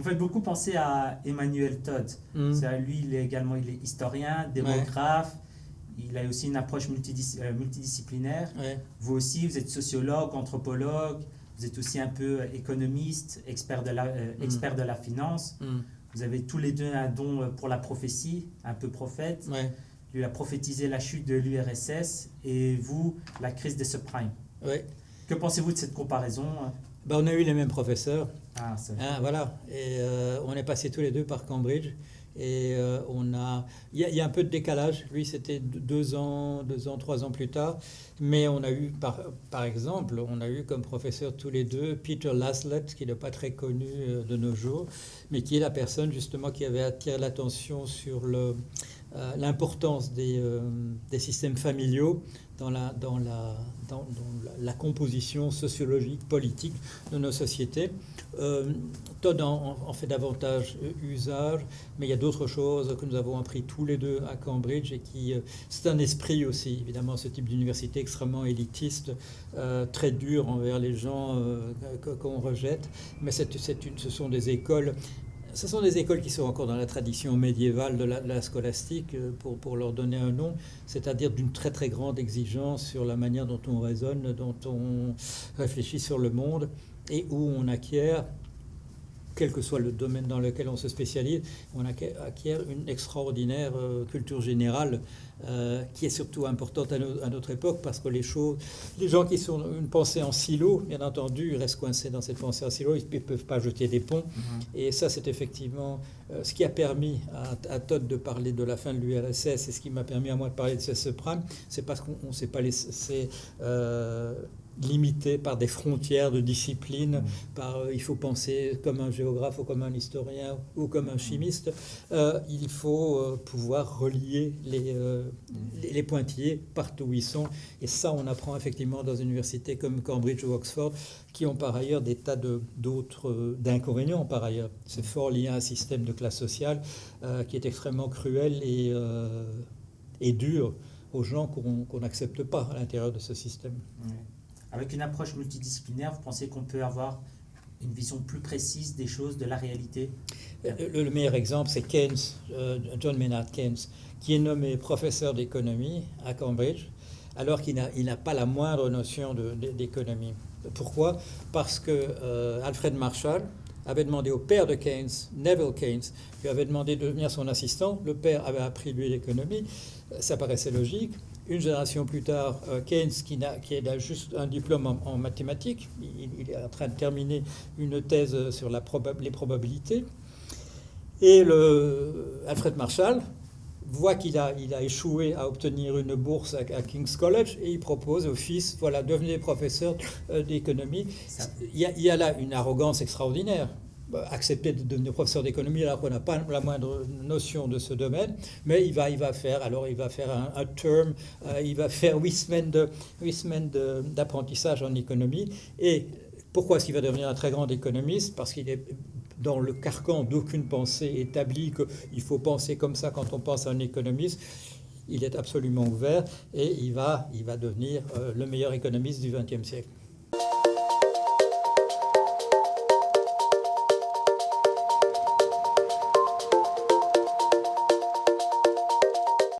faites beaucoup penser à Emmanuel Todd. Lui, il est historien, démographe. Il a aussi une approche multidisciplinaire. Ouais. Vous aussi, vous êtes sociologue, anthropologue. Vous êtes aussi un peu économiste, expert de la finance. Vous avez tous les deux un don pour la prophétie, un peu prophète. Ouais. Lui a prophétisé la chute de l'URSS et vous, la crise des subprimes. Ouais. Que pensez-vous de cette comparaison? On a eu les mêmes professeurs. Voilà. Et on est passés tous les deux par Cambridge. Et il y a un peu de décalage. Lui, c'était 2 ans, 3 ans plus tard. Mais on a eu, par exemple, on a eu comme professeur tous les deux Peter Laslett, qui n'est pas très connu de nos jours, mais qui est la personne justement qui avait attiré l'attention sur l'importance des systèmes familiaux dans la composition sociologique, politique de nos sociétés. Todd en fait davantage usage, mais il y a d'autres choses que nous avons appris tous les deux à Cambridge et c'est un esprit aussi, évidemment, ce type d'université extrêmement élitiste, très dur envers les gens qu'on rejette, mais ce sont des écoles. Ce sont des écoles qui sont encore dans la tradition médiévale de la scolastique, pour leur donner un nom, c'est-à-dire d'une très très grande exigence sur la manière dont on raisonne, dont on réfléchit sur le monde, et où on acquiert, quel que soit le domaine dans lequel on se spécialise, on acquiert une extraordinaire culture générale qui est surtout importante à notre époque, parce que les gens qui sont une pensée en silo, bien entendu, ils restent coincés dans cette pensée en silo, ils ne peuvent pas jeter des ponts. Et ça, c'est effectivement ce qui a permis à Todd de parler de la fin de l'URSS, et ce qui m'a permis à moi de parler de ces subprimes, c'est parce qu'on ne s'est pas laissé limité par des frontières de discipline, il faut penser comme un géographe ou comme un historien ou comme un chimiste. Il faut pouvoir relier les pointillés partout où ils sont. Et ça, on apprend effectivement dans une université comme Cambridge ou Oxford, qui ont par ailleurs des tas d'autres d'inconvénients par ailleurs. C'est fort lié à un système de classe sociale qui est extrêmement cruel et dur aux gens qu'on n'accepte pas à l'intérieur de ce système. Avec une approche multidisciplinaire, vous pensez qu'on peut avoir une vision plus précise des choses, de la réalité? Le meilleur exemple, c'est Keynes, John Maynard Keynes, qui est nommé professeur d'économie à Cambridge, alors qu'il n'a pas la moindre notion d'économie. Pourquoi? Parce que Alfred Marshall avait demandé au père de Keynes, Neville Keynes, lui avait demandé de devenir son assistant. Le père avait appris lui l'économie, ça paraissait logique. Une génération plus tard, Keynes, qui a juste un diplôme en mathématiques, il est en train de terminer une thèse sur les probabilités. Et Alfred Marshall voit qu'il a échoué à obtenir une bourse à King's College, et il propose au fils, voilà, devenez professeur d'économie. Il y a là une arrogance extraordinaire. Accepter de devenir professeur d'économie alors qu'on n'a pas la moindre notion de ce domaine, mais il va faire un term, il va faire 8 semaines d'apprentissage en économie. Et pourquoi est-ce qu'il va devenir un très grand économiste? Parce qu'il est dans le carcan d'aucune pensée établie qu'il faut penser comme ça quand on pense à un économiste. Il est absolument ouvert et il va devenir le meilleur économiste du XXe siècle.